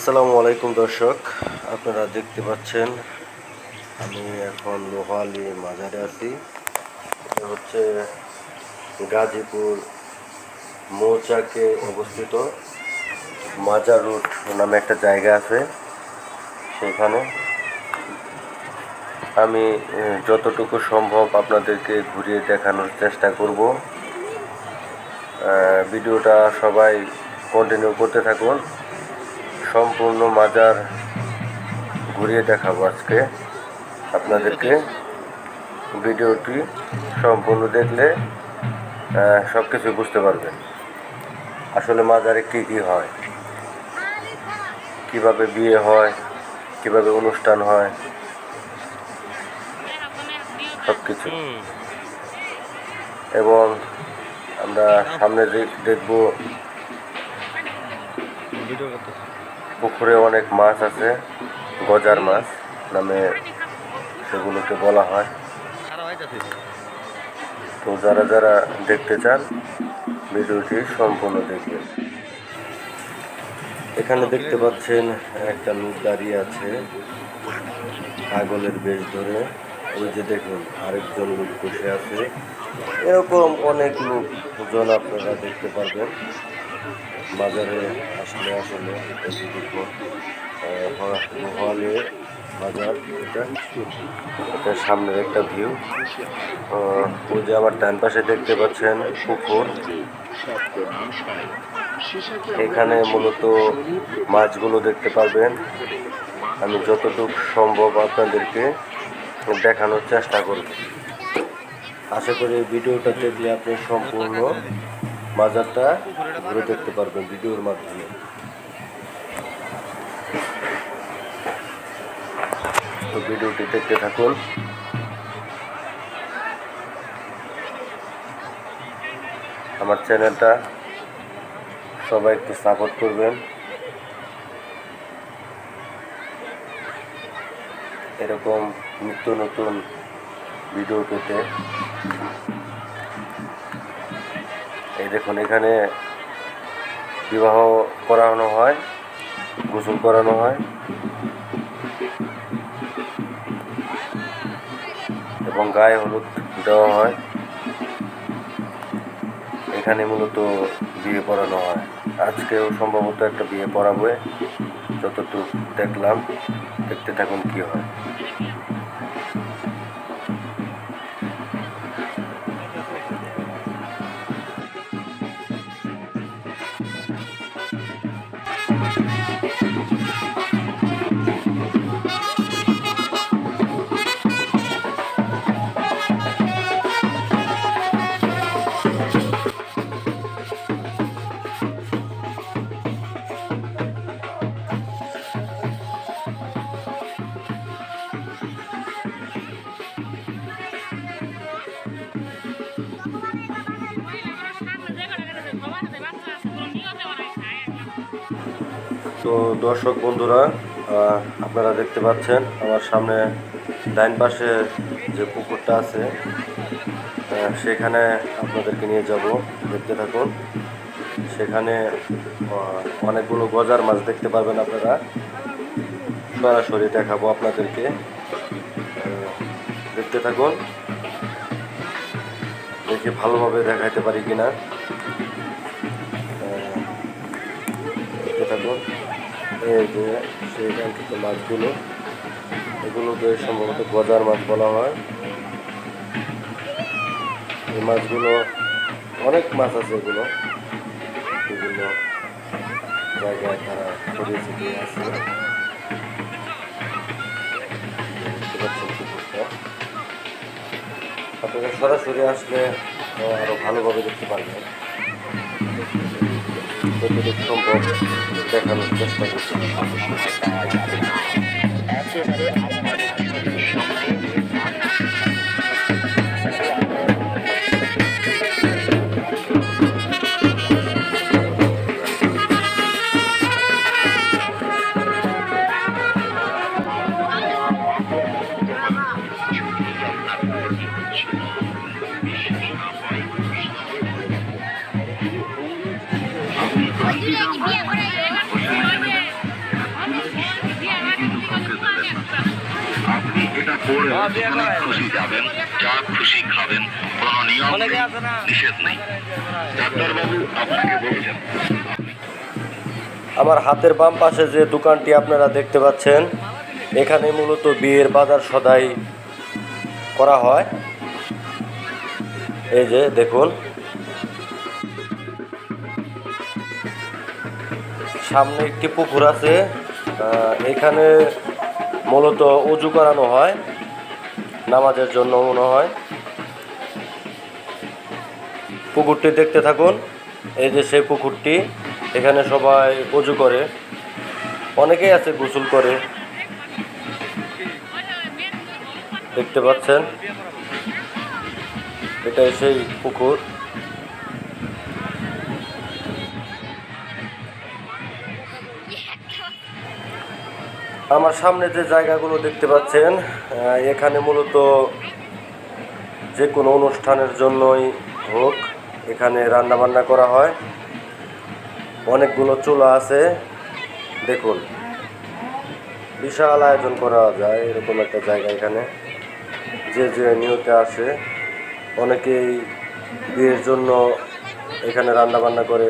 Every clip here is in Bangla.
আসসালামু আলাইকুম দর্শক, আপনারা দেখতে পাচ্ছেন আমি এখন লোহালি মাজারে আছি। এটা হচ্ছে গাজীপুর মৌচাকে অবস্থিত মাজার রোড নামে একটা জায়গা আছে। সেখানে আমি যতটুকু সম্ভব আপনাদেরকে ঘুরিয়ে দেখানোর চেষ্টা করব। ভিডিওটা সবাই কন্টিনিউ করতে থাকুন। সম্পূর্ণ মাজার ঘুরিয়ে দেখাবো আজকে আপনাদেরকে। ভিডিওটি সম্পূর্ণ দেখলে সব কিছু বুঝতে পারবেন। আসলে মাজারে কি কি হয়, কিভাবে বিয়ে হয়, কিভাবে অনুষ্ঠান হয়, সব কিছু। এবং আমরা সামনে দেখব পুকুরে অনেক মাছ আছে, গজার মাছ নামে সেগুলোকে বলা হয়। তো যারা যারা দেখতে চান ভিডিওটি সম্পূর্ণ দেখবেন। এখানে দেখতে পাচ্ছেন একটা লোক দাঁড়িয়ে আছে পাগলের বেশ ধরে। ওই যে দেখুন আরেকজন লোক বসে আছে। এরকম অনেক লোকজন আপনারা দেখতে পারবেন বাজারে আসলে। হলে বাজার এটা সামনের একটা ভিউ। ওই যে আমার ডান পাশে দেখতে পাচ্ছেন পুকুর। এখানে মূলত মাছগুলো দেখতে পারবেন। আমি যতটুকু সম্ভব আপনাদেরকে দেখানোর চেষ্টা করব। আশা করি এই ভিডিওটা দেখলে আপনি সম্পূর্ণ বাজারটা ঘুরে দেখতে পারবেন ভিডিওর মাধ্যমে। তো ভিডিওটি দেখতে থাকুন। আমার চ্যানেলটা সবাই একটু সাপোর্ট করবেন। এরকম নিত্য নতুন ভিডিও পেতে। এই দেখুন এখানে বিবাহ করানো হয়, গোসল করানো হয় এবং গায়ে হলুদ দেওয়া হয়। এখানে মূলত বিয়ে পড়ানো হয়। আজকেও সম্ভবত একটা বিয়ে পড়াবে, যতটুকু দেখলাম। দেখতে থাকুন কি হয়। তো দর্শক বন্ধুরা, আপনারা দেখতে পাচ্ছেন আমার সামনে ডাইন পাশে যে পুকুরটা আছে, সেখানে আপনাদেরকে নিয়ে যাব। দেখতে থাকুন। সেখানে অনেকগুলো গজার মাছ দেখতে পারবেন আপনারা। সরাসরি দেখাবো আপনাদেরকে। দেখতে থাকুন, দেখি ভালোভাবে দেখাইতে পারি কিনা। দেখতে থাকুন। এই যে সেইখান থেকে মাছগুলো, এগুলোকে সম্ভবত গজার মাছ বলা হয়। এই মাছগুলো অনেক মাছ আছে, এগুলো বিভিন্ন জায়গায় তারা ছড়িয়ে ছিটিয়ে আছে। দেখতে পাচ্ছেন পুকুরটা। আপনারা সরাসরি আসলে আরো ভালোভাবে দেখতে পারবেন। যতটুকু সম্ভব দেখানোর চেষ্টা করছি। পরে অনেক খুশি যাবেন, যা খুশি খাবেন, কোনো নিয়ম নেই, নিষেধ নেই। ডাক্তারবাবু আপনাকে বলছেন আমার হাতের বাম পাশে যে দোকানটি আপনারা দেখতে পাচ্ছেন, এখানে মূলত বিয়ের বাজার সদাই করা হয়। এই যে দেখুন, সামনে একটি পুকুর আছে, এখানে মূলত উজু করানো হয় নামাজের জন্য মনে হয়। পুকুরটি দেখতে থাকুন। এই যে সেই পুকুরটি, এখানে সবাই উজু করে, অনেকেই আছে গোসল করে, দেখতে পাচ্ছেন। এটাই সেই পুকুর। আমার সামনে যে জায়গাগুলো দেখতে পাচ্ছেন, এখানে মূলত যে কোনো অনুষ্ঠানের জন্যই হোক, এখানে রান্না বান্না করা হয়। অনেকগুলো চুলা আছে, দেখুন, বিশাল আয়োজন করা যায় এরকম একটা জায়গা। এখানে যে যে নিয়তে আসে, অনেকেই বিয়ের জন্য এখানে রান্না বান্না করে,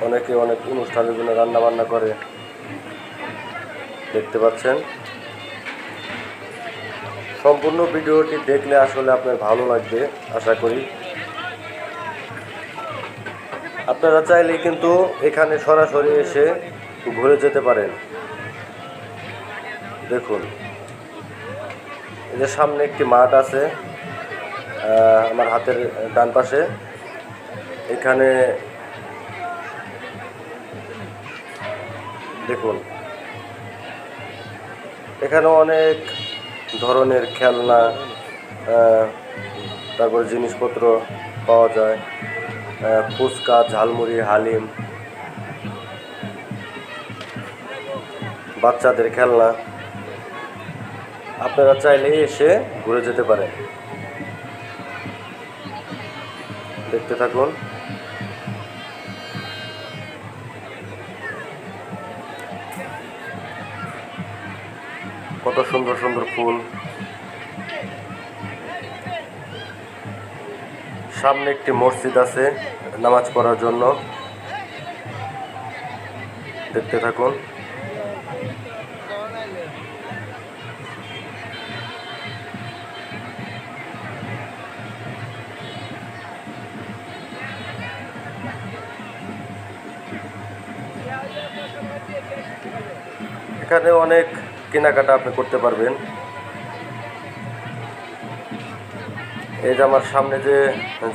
অনেকে অনেক অনুষ্ঠানের জন্য রান্না বান্না করে, দেখতে পাচ্ছেন। সম্পূর্ণ ভিডিওটি দেখলে আসলে আপনার ভালো লাগবে আশা করি। আপনারা চাইলে কিন্তু এখানে সরাসরি এসে ঘুরে যেতে পারেন। দেখুন, এই যে সামনে একটি মাঠ আছে আমার হাতের ডান পাশে, এখানে দেখুন, এখানে অনেক ধরনের খেলনা, তারপর জিনিসপত্র পাওয়া যায়, ফুচকা, ঝালমুড়ি, হালিম, বাচ্চাদের খেলনা। আপনারা চাইলে এসে ঘুরে যেতে পারেন। দেখতে থাকুন। কত সুন্দর সুন্দর ফুল। সামনে একটি মসজিদ আছে নামাজ পড়ার জন্য, দেখতে থাকুন। এখানে অনেক কেনাকাটা আপনি করতে পারবেন। এই যে আমার সামনে যে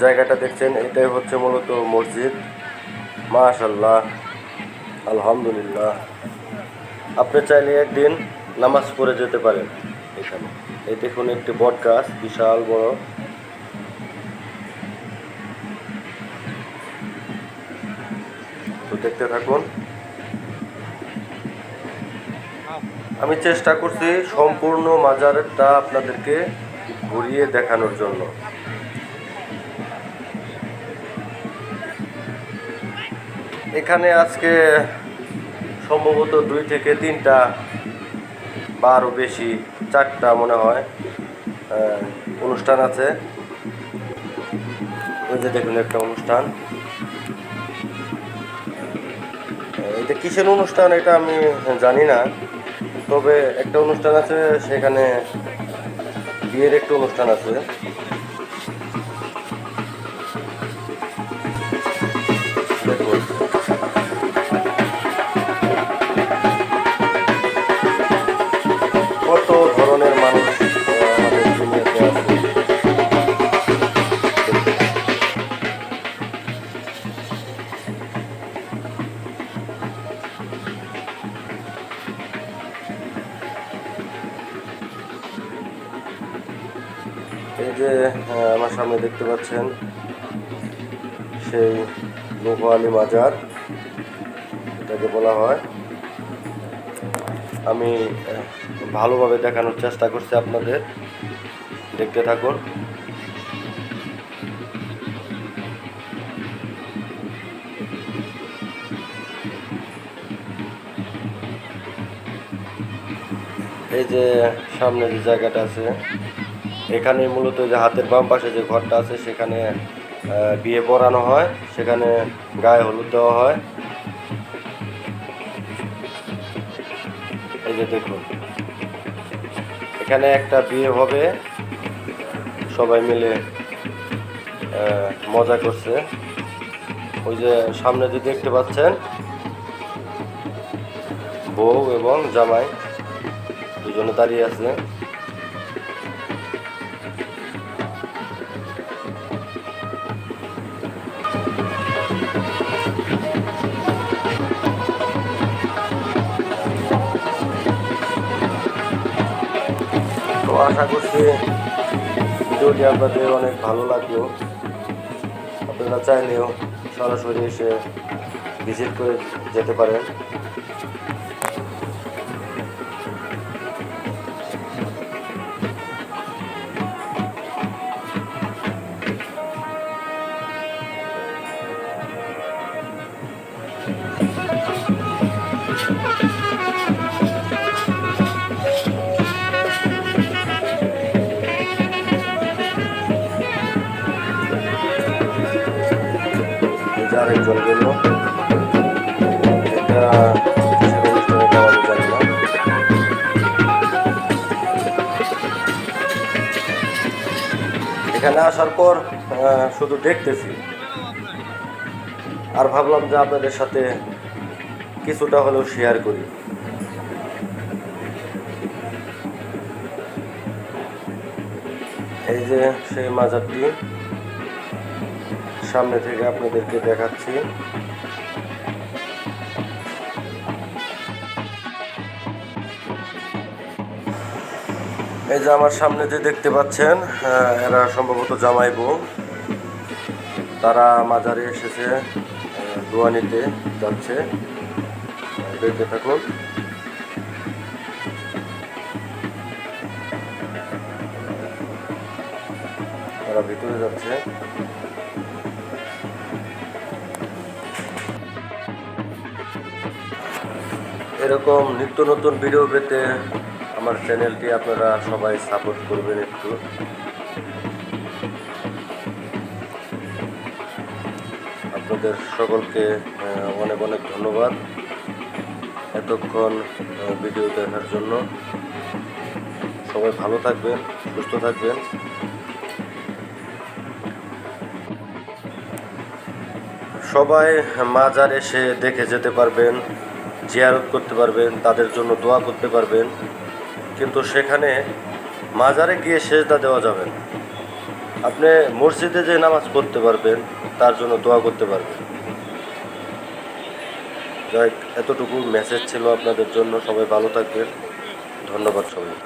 জায়গাটা দেখছেন, এটাই হচ্ছে মূলত মসজিদ। মাশাআল্লাহ, আলহামদুলিল্লাহ। আপনি চাইলে একদিন নামাজ পড়ে যেতে পারেন এখানে। এই দেখুন, একটি বট গাছ, বিশাল বড়। তো দেখতে থাকুন। আমি চেষ্টা করছি সম্পূর্ণ মাজারটা আপনাদেরকে ঘুরিয়ে দেখানোর জন্য। এখানে আজকে সম্ভবত 2 থেকে 3টা বা আরও বেশি, 4টা মনে হয় অনুষ্ঠান আছে। ওই যে দেখুন একটা অনুষ্ঠান, এটা কিসের অনুষ্ঠান এটা আমি জানি না, তবে একটা অনুষ্ঠান আছে, সেখানে বিয়ের একটা অনুষ্ঠান আছে। দেখুন, কত ধরনের মানুষ আমাদের দুনিয়াতে আছে। এই যে আমার সামনে দেখতে পাচ্ছেন, সেই নূহ আলী মাজার এটাকে বলা হয়। আমি ভালোভাবে দেখানোর চেষ্টা করছি আপনাদের, দেখতে থাকুন। এই যে সামনে যে জায়গাটা আছে, এখানে মূলত যে হাতের বাম পাশে যে ঘরটা আছে সেখানে বিয়ে পড়ানো হয়, সেখানে গায়ে হলুদ দেওয়া হয়। এই যে দেখুন, এখানে একটা বিয়ে হবে, সবাই মিলে মজা করছে। ওই যে সামনে যে দেখতে পাচ্ছেন, বউ এবং জামাই দুজনে দাঁড়িয়ে আছে। তো আশা করছি ভিডিওটি আপনাদের অনেক ভালো লাগলো। আপনারা চাইলেও সরাসরি এসে ভিজিট করে যেতে পারেন। আরেকজন গেল, এটা জানি না। এখানে আসার পর শুধু দেখতেছি, আর ভাবলাম যে আপনাদের সাথে কিছুটা হলেও শেয়ার করি। এই যে সেই মাজারটি সামনে থেকে আপনাদেরকে দেখাচ্ছি। এই যে আমার সামনে যে দেখতে পাচ্ছেন, এরা সম্ভবত জামাই বউ। তারা মাজারে এসেছে, দোয়া নিতে যাচ্ছে। দেখতে থাকুন। তারা ভিতরে যাচ্ছে। এরকম নিত্য নতুন ভিডিও পেতে আমার চ্যানেলটি আপনারা সবাই সাপোর্ট করবেন একটু। আপনাদের সকলকে অনেক অনেক ধন্যবাদ এতক্ষণ ভিডিও দেখার জন্য। সবাই ভালো থাকবেন, সুস্থ থাকবেন। সবাই মাজার এসে দেখে যেতে পারবেন, জিয়ারত করতে পারবেন, তাদের জন্য দোয়া করতে পারবেন, কিন্তু সেখানে মাজারে গিয়ে সেজদা দেওয়া যাবে না। আপনি মসজিদে যে নামাজ পড়তে পারবেন, তার জন্য দোয়া করতে পারবেন। যাই, এতটুকু মেসেজ ছিল আপনাদের জন্য। সবাই ভালো থাকবেন, ধন্যবাদ সবাই।